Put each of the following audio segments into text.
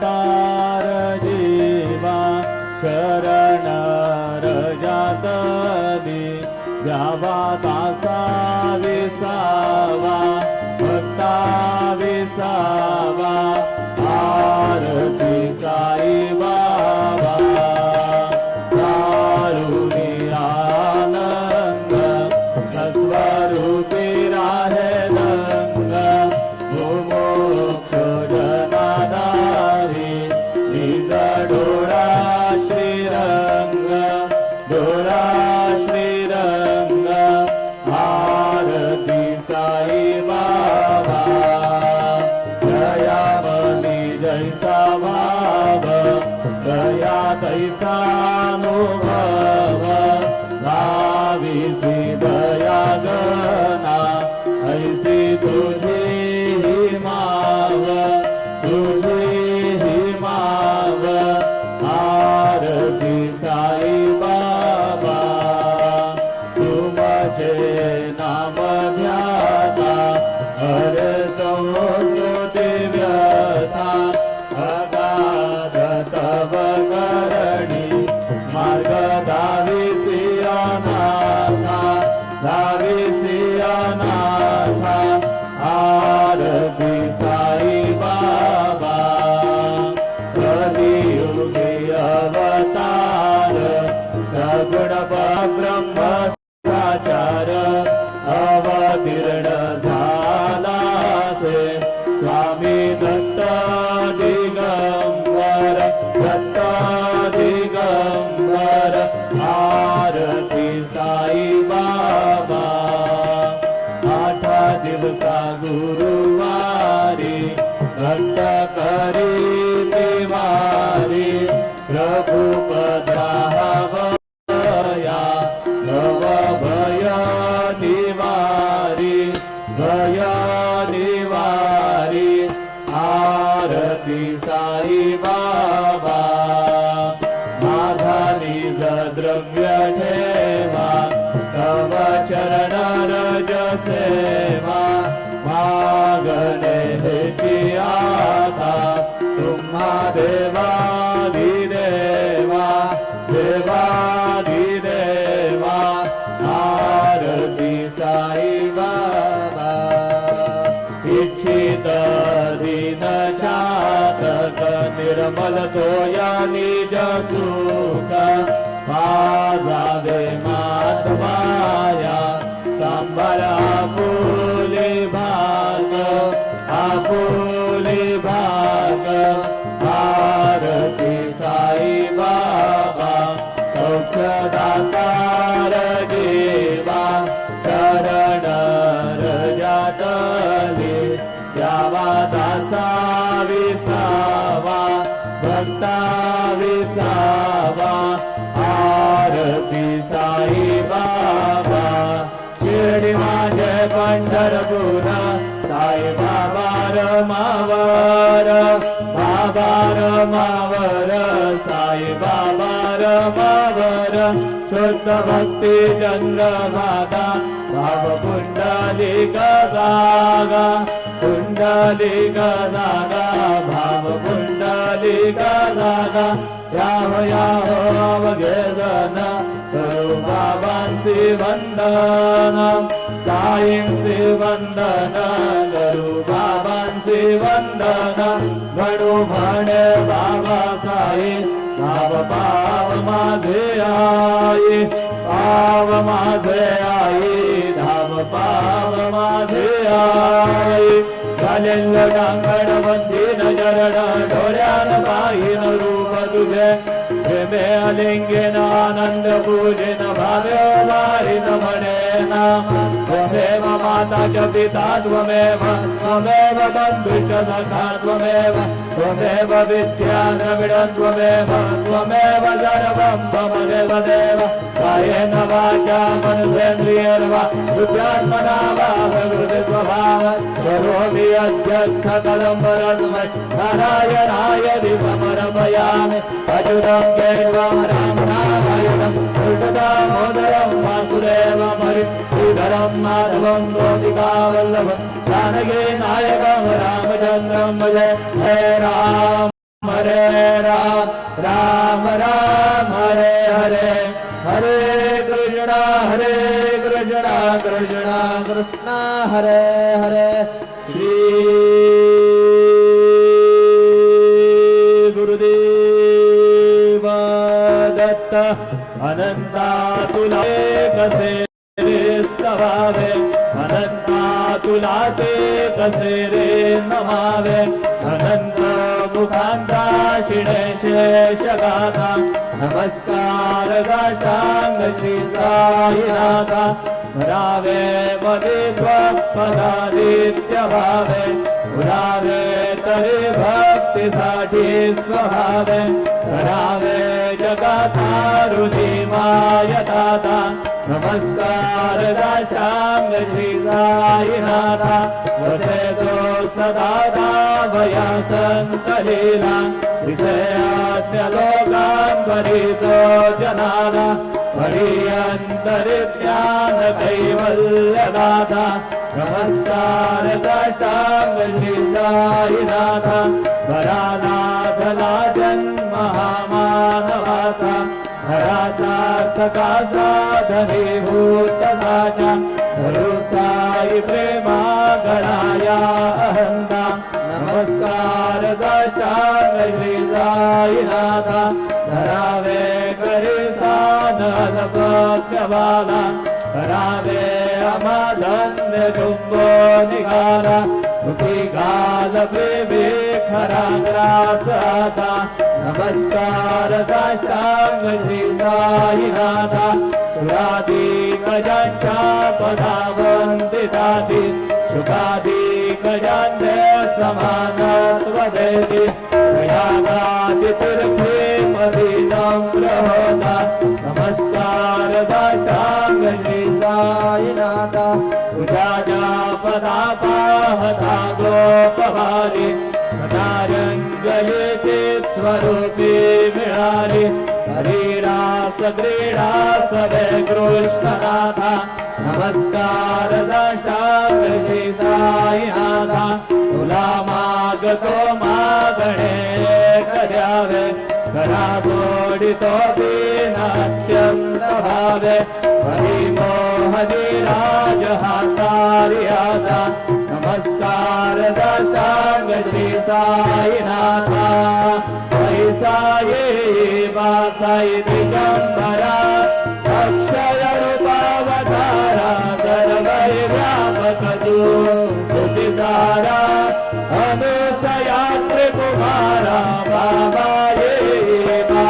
अवतार जीवा शरण रजात दे द्यावा दासा विसावा भक्ता विसावा आरती साई बाबा दारुणी आनंद स्वरूपी राहे रंग मोक्ष जनाधारी निज डोळा श्रीरंग डोळा श्रीरंग आरती साई बाबा दयामली जैसा भाव दया तैसा अनुभव भाविसी दया गणा ऐसी तुझी ही माव तुझी ही माव आरती साई बाबा तुमचे नाम ध्याता हर संस्कृती व्यथा अगाध तव करणी मार्ग धाविसी अनाथा धाविसी अनाथा आरती साई बाबा कलियुगी अवतार सगुण ब्रह्म साचार अवतीर्ण झाला से स्वामी दत्त दिगंबर दत्त दिगंबर आरती साई बाबा आठा दिवसा गुरुवारी घंट करी देवारी प्रभु पदावया भव भय निवारी भय निवारी आरती साई बाबा माझा निज द्रव्य ठेवा तव चरण रज सेवा मागणे हेची आता तुम्हा देवाधिदेवा देवाधिदेवा आरती साई बाबा इच्छित दीन चातक निर्मल तोया निज सुख माझा दे मातमाया सांभाळ आपुले भाग आपुले भाग आरती साई बाबा सौख्यदातार देवा शरण रजातले द्यावा दासा विसावा भक्ता विसावा आरती साई बाबा शिर्डी माझे पंढरपूर साई बाबा रमावर बाबा रमावर साई बाबा रमावर शुद्ध भक्ती चंद्रभागा भाव पुंडलिक जागा पुंडलिक जागा भाव पुंडलिक जागा याव याव अवघेजन करू बाबांची वंदन साईंची वंदन करू बाबांची वंदन गणू म्हणे बाबा साई भाव पाव माझे आई पाव माझे आई धाम पाव माझे आई झालेल डांगण बंदीन जरण डोळ्यान पाहिन रूप तुझे प्रेमे अलिंगेन आनंद पूजेन भाव्य वारीन म्हणेन त्वमेव माता च पिता त्वमेव त्वमेव बन्धुश्च सखा त्वमेव त्वमेव विद्या द्रविडं त्वमेव त्वमेव सर्वं त्वमेव देव कायेन वाचा मनसेन्द्रियैर्वा बुद्ध्यात्मना वा प्रकृति स्वभावात् करोमि यद्य सकलं परस्मै नारायणाय समर्पयामि अच्युतं केशवं रामनारायणं कृष्णदामोदरं वासुदेवमहरि श्रीधरं माधवं गोपिकावल्लभं जानकी नायकं रामचन्द्रं भजे हे राम हरे राम राम राम हरे हरे हरे कृष्ण कृष्ण कृष्ण हरे हरे श्री गुरुदेव दत्त अनंता तुला कसे स्तवावे अनंता तुला ते कसे रे नमावे अनंत मुखांता शिणे शेषगाथा नमस्कार दाष्टांग श्री साईनाथा भरावे मदे त्वपदादित्य भावे पुरावे तरी भक्तीसाठी स्वभावे करावे जगातारुणी मायदाता नमस्कार दाष्टांग श्री साईनाथा वसे तो सदा दावया संत लीला विषयाज्ञ लोकांबरीतो जनाला परियंतरिज्ञान कैवल्यदाता नमस्कार दाष्टांग श्री साईनाथा भरानाथला जन्म महामानवाचा हरासार्थका साधनीभूत साचा धरुसाई प्रेमा गणाया अहंता नमस्कार दाष्टांग श्री साईनाथा धरावे करी साधनपत्यवाला करावे अमाधन्य शुंभो निघाला मुखी गाल प्रेमे खरा ग्रास आता नमस्कार साष्टांग श्री साईनाथा सुराधिकजांच्या पदावंदिताती शुकाधिकजांचे समानत्व देती प्रयागादितीर्थे पदी नम्र होता नमस्कार दाष्टांग श्री साईनाथा तुझ्या पदा पाहता गोपवाली सदारंगलीचे स्वरूपी मिळाली हरिरास क्रीडा सवे कृष्णनाथा नमस्कार दाष्टांग श्री साईनाथा तुला मागतो मागणे द्यावे करा जोडितो बिन अत्यंत भावे हरिमोहनी राज हातारी आता नमस्कार दाष्टांग श्री साईनाथा साई बासाई दिगंबरा अक्षय रूपावतारा सर्वै व्यापक तू तुझारा अनुसया त्रिकुमारा बाबा ये बा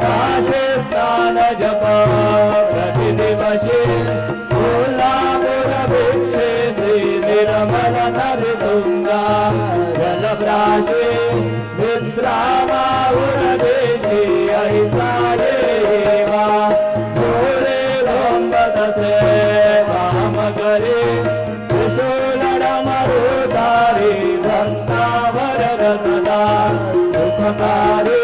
काशे स्नान जप प्रतिदिवशी फुला मुरभिक्षे श्री निर्मल नरतुंगा जलप्राशी विश्रामा उरदेशी ऐसा ये बा भोले लोंबदसे वाम करे त्रिशूलडमरुधारी भक्तावर सदा सुखकारी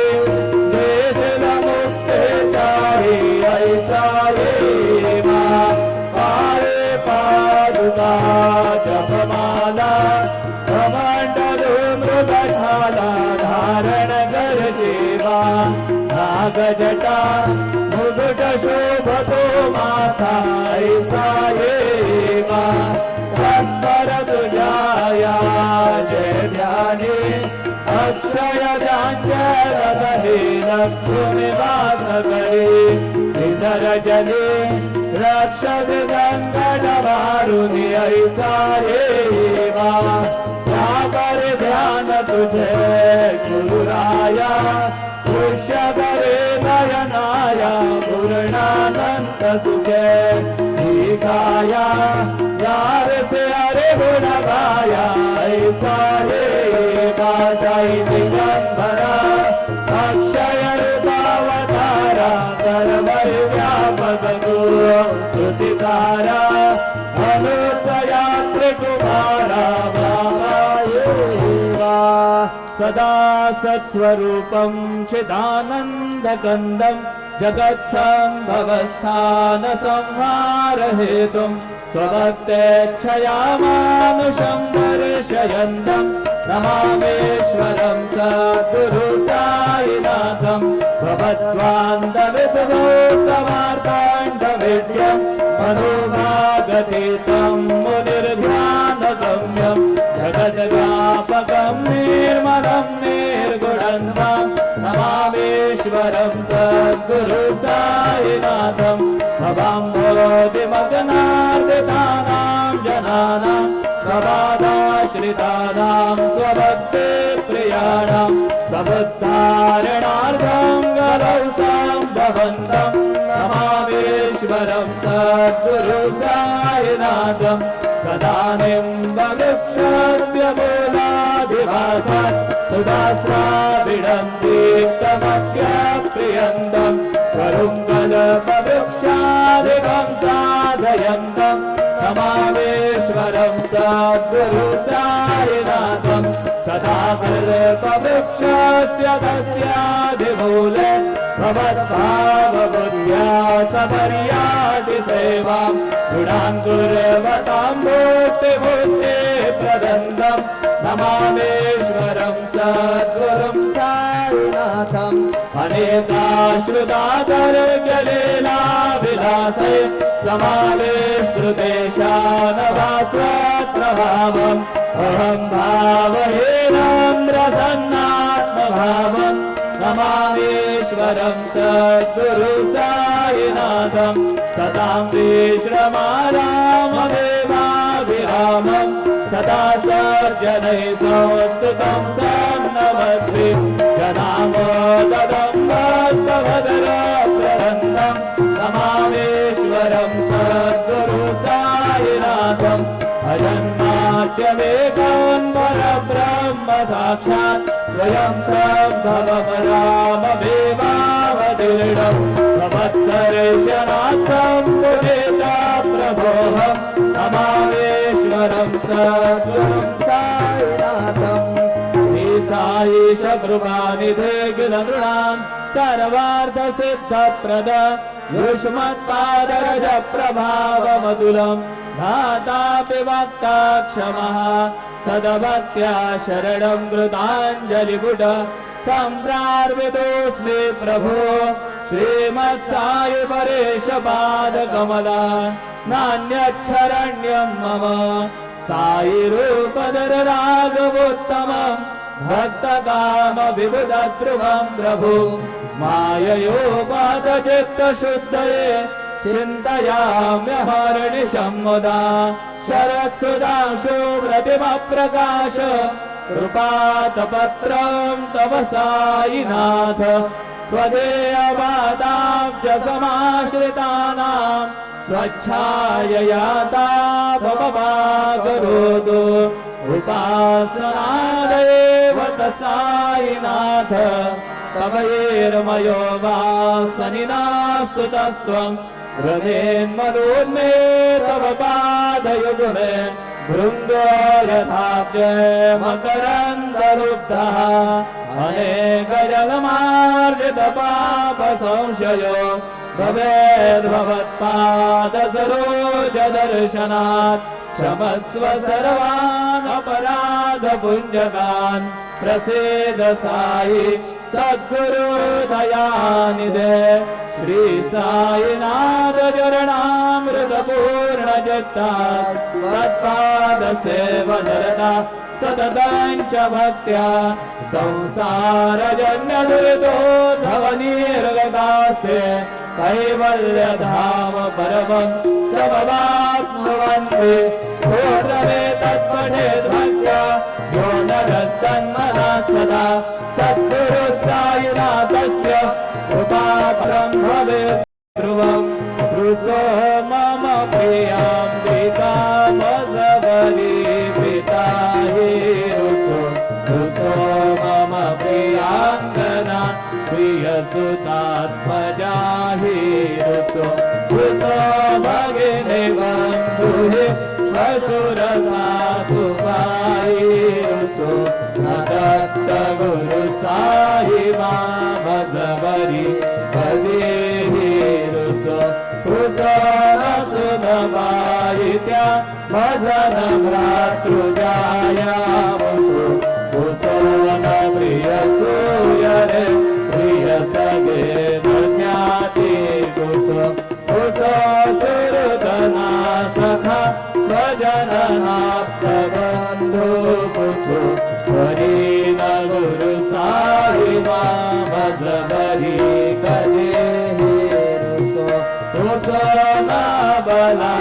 देशमुक्तेचारी ऐसा ये बा पारे पादुका जपमाला मृगशाला धारण कर सेवा नागजटा मुकुट शोभतो माथा ऐसा ये बा तत्पर तुझाया जय ध्याने अक्षय जांजलधरे लक्ष्मी वास करे विदर जले रक्षक संकट वारुणी ऐसा ये बा पर ध्यान तुझे गुरुराया पुष्य करे नयनाया पूर्णानंद सुखे दिखाया यार से हरे गुण गाया ऐसा ये बासाई दिगंबरा अक्षय रूपावतारा सर्वै व्यापक गुरु श्रुतिसारा अनुसया त्रिकुमारा सदा सत्स्वरूपं चिदानन्दकन्दं जगत्सम्भवस्थानसंहारहेतुं स्वभक्तेच्छया मानुषं दर्शयन्तं नमामीश्वरं सद्गुरु साईनाथं भवद्वान्दविद्वो समार्ताण्डविद्यं मनोभागतीतं मुनिर्ध्यानगम्यं जगद्व्यापकं निर्मलं निर्गुणं नमामीश्वरं सद्गुरु साईनाथं भवाम्भोधिमग्नार्दितानां जनानां स्वबाधाश्रितानां स्वभक्तिप्रियाणां समुद्धारणार्थं गलौ सम्भवन्तं नमामीश्वरं सद्गुरु साईनाथं सदा निम्बवृक्षस्य मूलाधिवासात् सुधास्राविडन्दीप्तमप्यप्रियन्तं करुङ्गलपवृक्षादिकं साधयन्तं नमामीश्वरं सद्गुरु साईनाथं सदा कल्पवृक्षस्य तस्यादिमूले भवद्भावबुद्ध्या सपर्याति सेवां गुणान् कुर्वतां मुक्तिमुक्तिप्रदन्दं नमामीश्वरं सद्गुरुं साईनाथम् अनेकाश्रुतातर्क्यलीलाविलासै समावेष्टृतेशानभास्वत्रभावम् अहं भावहीनं प्रसन्नात्मभावं नमामीश्वरं सद्गुरु साईनाथं सतां विश्रमाराममेवाभिरामं सदा सज्जनैः संस्तुतं सन्नमद्भि जनामोददं भक्तभद्रप्रबन्धं नमामीश्वरं सद्गुरु साईनाथम् अजन्माद्यमेकं परब्रह्म साक्षात् स्वयं सम्भवपराममेवावतीर्णं भवद्दर्शनात् सम्मुदित प्रभोऽहं नमामीश्वरं सद्गुरुं साईनाथम् श्रीसाईश कृपानिधे किल नृणां सर्वार्थसिद्धप्रद युष्मत्पादरज प्रभावमतुलं धातापि वक्ता क्षमः सदभक्त्या शरणं कृताञ्जलिपुट सम्प्रार्पितोऽस्मि प्रभो श्रीमत्साई परेशपादकमला नान्यच्छरण्यं मम साई रूपधर राघवोत्तमं भक्तकामविबुधध्रुवं प्रभु माययोपातचित्तशुद्धये चिन्तयाम्यहर्निशं मुदा शरत्सुधांशु प्रतिमप्रकाश कृपातपत्रं तव साईनाथ त्वदेयपादाब्ज समाश्रितानां स्वच्छायया तापमपाकरोतु उपासनादेव साईनाथ तवैर्मयो वासनिनास्तु तस्त्वं हृदेन्मनोन्मे तव पादयुगमे भृङ्गो यथाब्जे मकरन्दलुब्धः अनेकजलमार्जितपापसंशयो भवेद्भवत्पादसरोजदर्शनात् क्षमस्व सर्वान् अपराधपुञ्जकान् प्रसीद साई सद्गुरु दयानिधे श्री साईनाथ चरणामृतपूर्णचित्ता तत्पादसेवनरता सततं च भक्त्या संसारजन्यदुरितोद्धवनिर्गतास्ते कैवल्यधाम परमं समवाप्नुवन्ति स्तोत्रमे तत्पठेद्भक्त्या यो नरस्तन्मनः सदा सद्गुरु साईनाथस्य कृपाफलं भवेत् ध्रुवं दृशो मम प्रियाम्बिका भगवती पिता हि रुसो मम प्रियाङ्गना प्रियसुतात्मजा हि रुसो भगिनी बन्धुः श्वशुरसासुभाई रुसो दत्त गुरु साई मा भजवरी भगेहि रुसो सुदभायित्या भजन भ्रातृजाया वसु रुसो हरी न गुरु साई मां भजबरी कदे रुसो रुसो न बला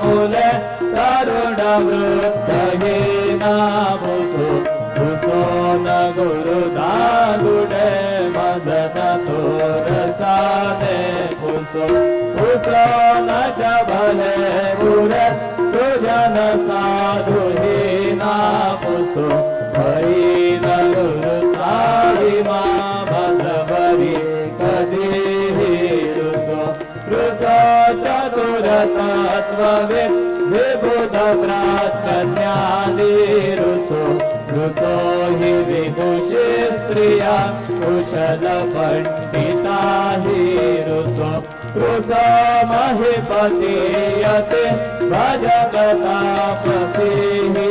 मुले तरुण वृद्ध हीना मुसो रुसो न गुरु दागुडे मजन तोर साने पुसो पुसो न जबले पुरे सुजन साधु हीना पुसो हरी न गुरु साई मां भजबरी कदी रुसो रुसो चतुर तत्वविद विबुध प्राज्ञानी रुसो रुसो हि विदुषी स्त्रिया कुशल पंडिता हि रुसो रुसो महीपति यते भजगता प्रसिहि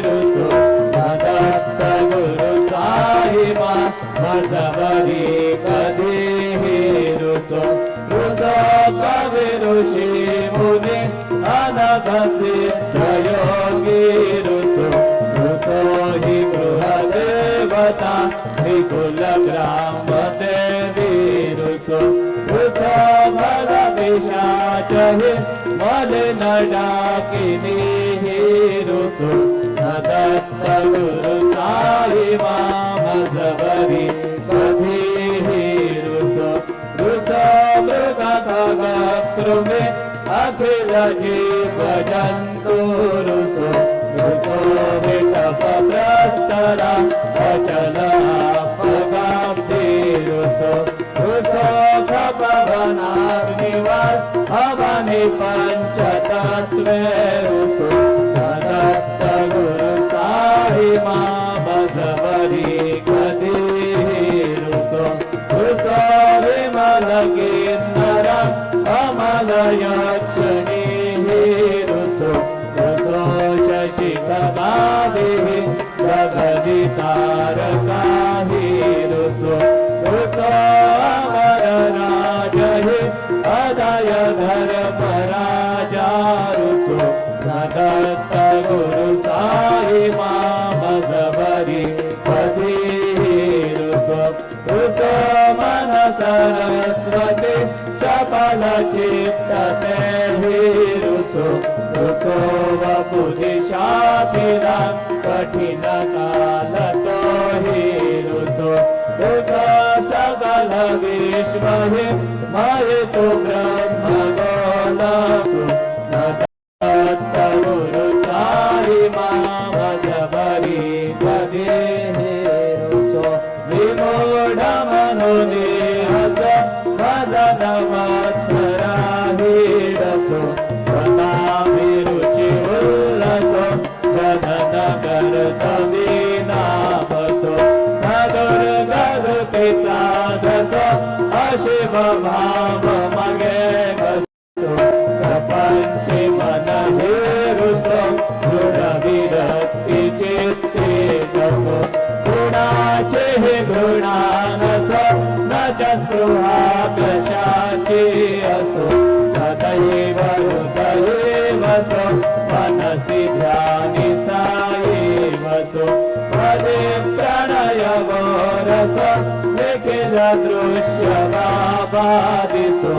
रुसो दत्त गुरु साई मां भजबरी कदी रुसो रुसो कवि ऋषि मुनि अनघ सिद्ध योगी रुसो रुसो हि गृह देवता विकुल ग्राम देवी रुसो रुसो भल पिशाच हि मलिन डाकिनी हि रुसो दत्त गुरु साई मां भजबरी कभी रुसो रुसो मृग खग कृमि अखिल जीव जंतु रुसो रुसो विटप प्रस्तरा अचल अपगाब्धि रुसो रुसो भवनाग्निवार भवनि पंचतत्वे रुसो दत्त गुरु साई मां भजबरी कदी रुसो रुसो विमल किन्नर अमल यक्षिणी रुसो रुसो शशि खगाभि गगनि तारका रुसो रुसो अमर राज अदय धर्म राजा रुसो दत्त गुरु साई मां भजबरी कदी रुसो रुसो मन सरस्वती चपल चित्तते रुसो रुसो वपुधि शाखिला कठिन काल तो रुसो रुसो सकल विश्व मय तो ब्रह्म गोलसो दत्त गुरु साई मां भजबरी कदी रुसो विमूढ़ मनोनिहस मदन मत्सरा हीडसो रुचि उल्लसो गगन कर्तवीना बसो मधुर गरुति चादसो अशिव भाव मगे बसो प्रपंचि मन रुसो दृढ़ विरक्ति चित्ते दसो गुणाचे घृणानसो न च स्पृहा प्रशाची असो सदैव हृदये वसो मनसि ध्यानि साई वसो पदे प्रणय रसो निखिल दृश्य बाबादिसो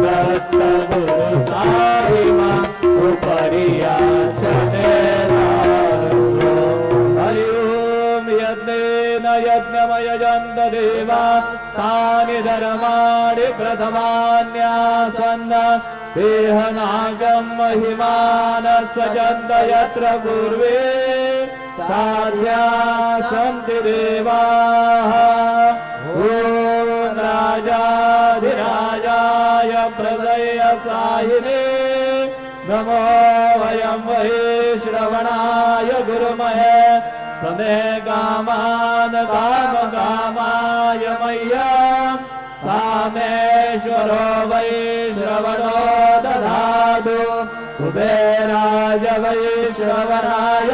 दत्त गुरु साई मां उपरियाचने हरि ओम यज्ञेन यज्ञमयजन्त देवा तानि धर्माणि प्रथमान्यासन्न देहनागं महिमानस्य जन्त यत्र पूर्वे साध्या सन्ति देवाः ॐ राजाधिराजाय प्रलयसायिने नमो वयं वै श्रवणाय गुरुमहे समे कामान् कामकामाय मह्यं कामेश्वरो वै श्रवणो दधातु कुबेराय वै श्रवणाय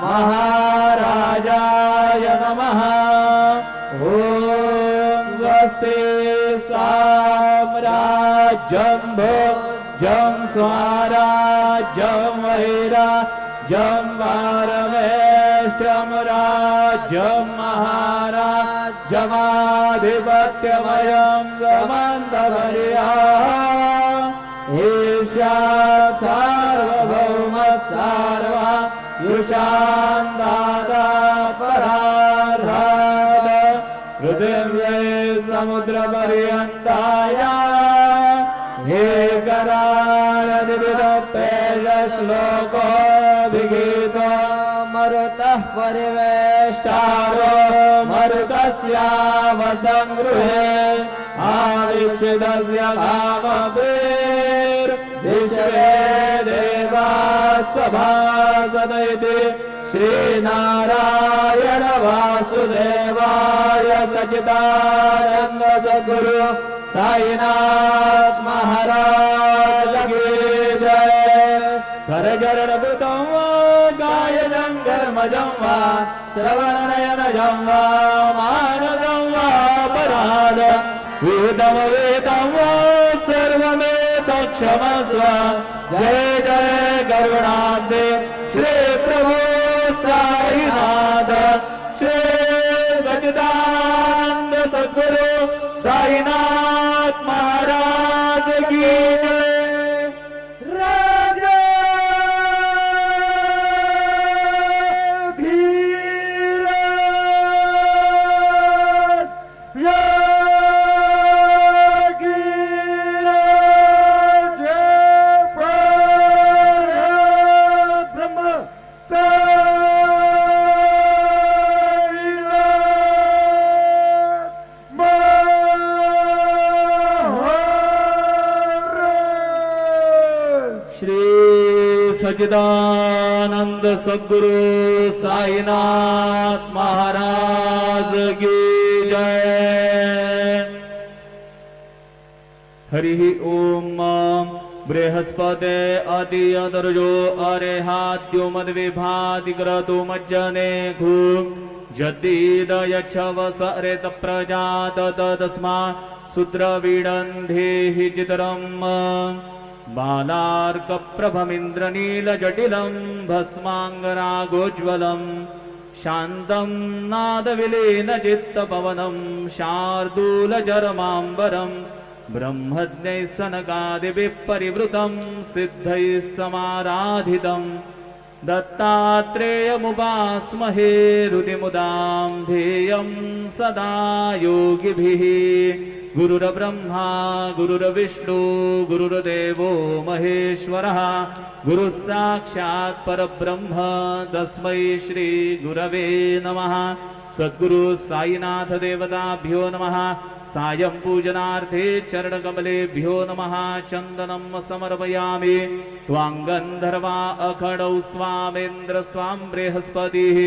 महाराजाय नमः ॐ स्वस्ति साम्राज्यं भोज्यं स्वराज्यं वैराज्यं वारमेश्वरं नित्यं राज्यं महाराज्यमाधिपत्यमयं समन्तपर्याः ईशा सार्वभौमः सर्वा युषान्दाता पराधात पृथिव्यै समुद्रपर्यन्ताया श्लोको विगीतो मरुतः परिवेष्टारो मरुतस्यावसङ्गृहे आवीक्षितस्य कामभिर्विश्वे देवाः सभासदैति श्रीनारायण वासुदेवाय सच्चिदानन्द सद्गुरु साईनाथ महाराज की जय। करचरणकृतं वा कायजं कर्मजं वा श्रवणनयनजं वा मानजं वा पराद विहितमवेदं वा सर्वमेतत्क्षमस्व। जय जय करुणाब्धे श्री प्रभु साईनाथ श्री सच्चिदानंद सद्गुरु साईनाथ महाराज की राजा सच्चिदानंद सद्गुरु साईनाथ महाराज की जय। हरि ओम बृहस्पते अतियदर्जो अरेहाद्यो मद्विभातिक्रतु मज्जने घु जद्दीदयच्छवसरेत प्रजात तस्मा शूद्रवीडन्धेहि चितरम् बालार्कप्रभमिन्द्रनीलजटिलं भस्माङ्गरागोज्ज्वलं शान्तं नादविलीनचित्तपवनं शार्दूलचरमाम्बरं ब्रह्मज्ञैः सनकादिभिः परिवृतं सिद्धैः समाराधितं दत्तात्रेयमुपास्महे हृदिमुदां ध्येयं सदा योगिभिः। गुरुर्ब्रह्मा गुरुर्विष्णु गुरुर्देवो महेश्वरः गुरुः साक्षात् परब्रह्म तस्मै श्री गुरवे नमः। सद्गुरु साईनाथ देवताभ्यो नमः। सायं पूजनार्थे चरणकमलेभ्यो नमः। चन्दनं समर्पयामि त्वां गन्धर्वा अखडौ स्वामेन्द्रस्त्वां बृहस्पतिः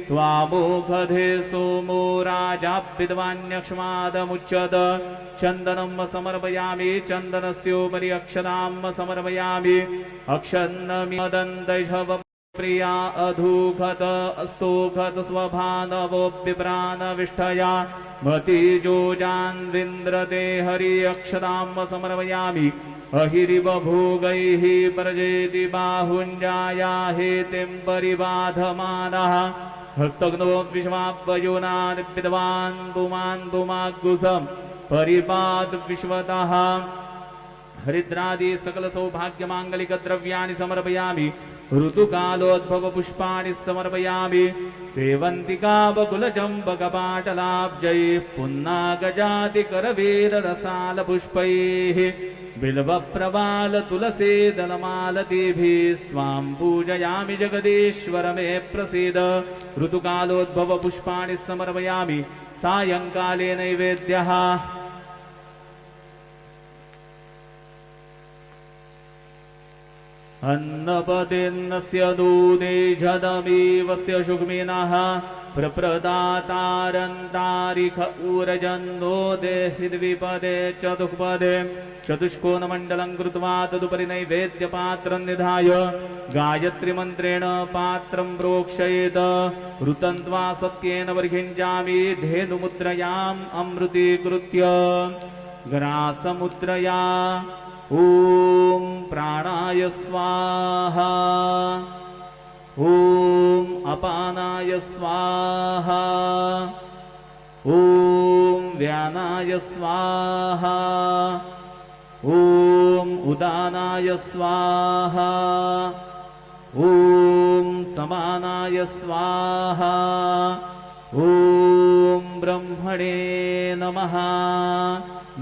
त्वामोखधे सोमो राजाभिद्वान्यक्ष्मादमुच्यत। चन्दनं समर्पयामि चन्दनस्योपरि अक्षतां समर्पयामि अक्षन्नमिदन्तैषव प्रिया अधूखत स्तोखत स्वभानवोऽप्यप्राणविष्ठया मतिजोजान्विन्द्रते हरि अक्षतां समर्पयामि अहिरिव भोगैः प्रजेति बाहुञ्जाया हेतिं परिबाधमानः हस्तग्नो विश्वापयोनान् विद्वान् पुमान् पुमाग्गुसं परिपाद विश्वतः। हरिद्रादि सकल सौभाग्यमाङ्गलिक द्रव्याणि समर्पयामि ऋतुकालोद्भव पुष्पाणि समर्पयामि सेवन्तिका बकुलचम्पकपाटलाब्जैः पुन्नागजातिकरवेररसाल पुष्पैः बिल्वप्रवाल तुलसीदलमालतीभिः स्वां पूजयामि जगदीश्वर मे प्रसीद। ऋतुकालोद्भव पुष्पाणि समर्पयामि सायंकाले नैवेद्यः अन्नपतिन्नस्य दूने झदमीवस्य शुग्मिनः प्रप्रदातारन्तारिख ऊरजन्नो देहि द्विपदे चतुष्पदे चतुष्कोणमण्डलं कृत्वा तदुपरि नैवेद्यपात्रं निधाय गायत्रीमन्त्रेण पात्रं प्रोक्षयेत् ऋतन्त्वा सत्येन वर्हिञ्जामि धेनुमुद्रयाम् अमृतीकृत्य ग्रासमुद्रया ॐ प्राणाय स्वाहा ॐ अपानाय स्वाहा ॐ व्यानाय स्वाहा ॐ उदानाय स्वाहा ॐ समानाय स्वाहा ॐ ब्रह्मणे नमः।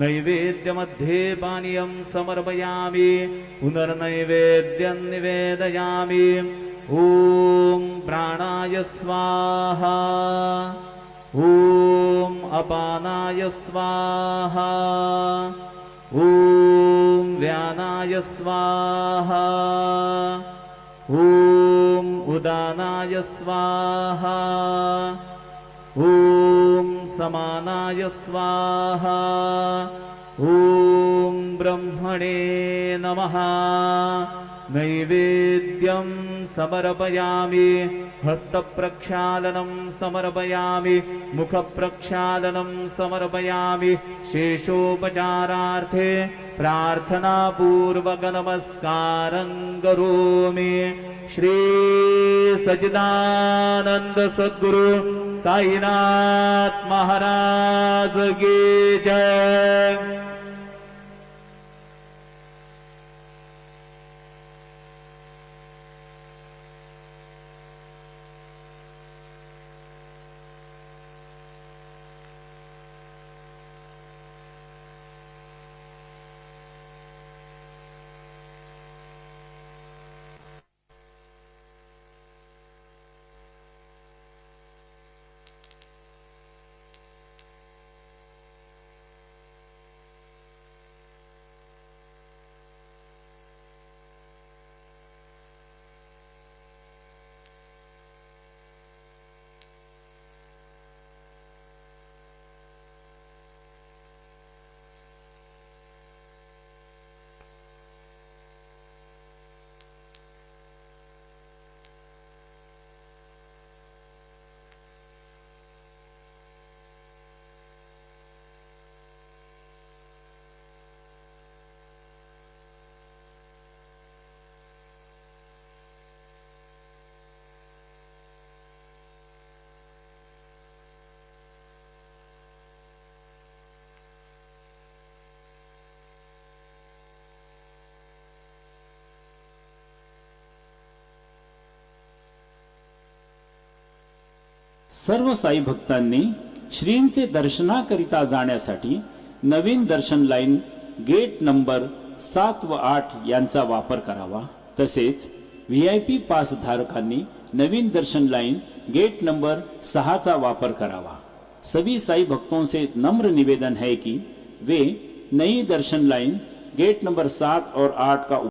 नैवेद्यमध्ये पानीयं समर्पयामि पुनर्नैवेद्यं निवेदयामि। ॐ प्राणाय स्वाहा ॐ अपानाय स्वाहा ॐ व्यानाय स्वाहा ॐ उदानाय स्वाहा ॐ समानाय स्वाहा ॐ ब्रह्मणे नमः। नैवेद्यं समर्पयामि हस्तप्रक्षालनं समर्पयामि मुखप्रक्षालनं समर्पयामि। शेषोपचारार्थे प्रार्थनापूर्वक नमस्कारं करोमि। श्री सच्चिदानंद सद्गुरु साईनाथ महाराज की जय। सर्व साई भक्तांनी श्रींचे दर्शनाकरिता जाण्यासाठी नवीन दर्शन लाईन गेट नंबर 7 व 8 यांचा वापर करावा। तसेच VIP पास धारकांनी नवीन दर्शन लाइन गेट नंबर 6 का वापर करावा। सभी साई भक्तों से नम्र निवेदन है कि वे नई दर्शन लाइन गेट नंबर 7 और 8 का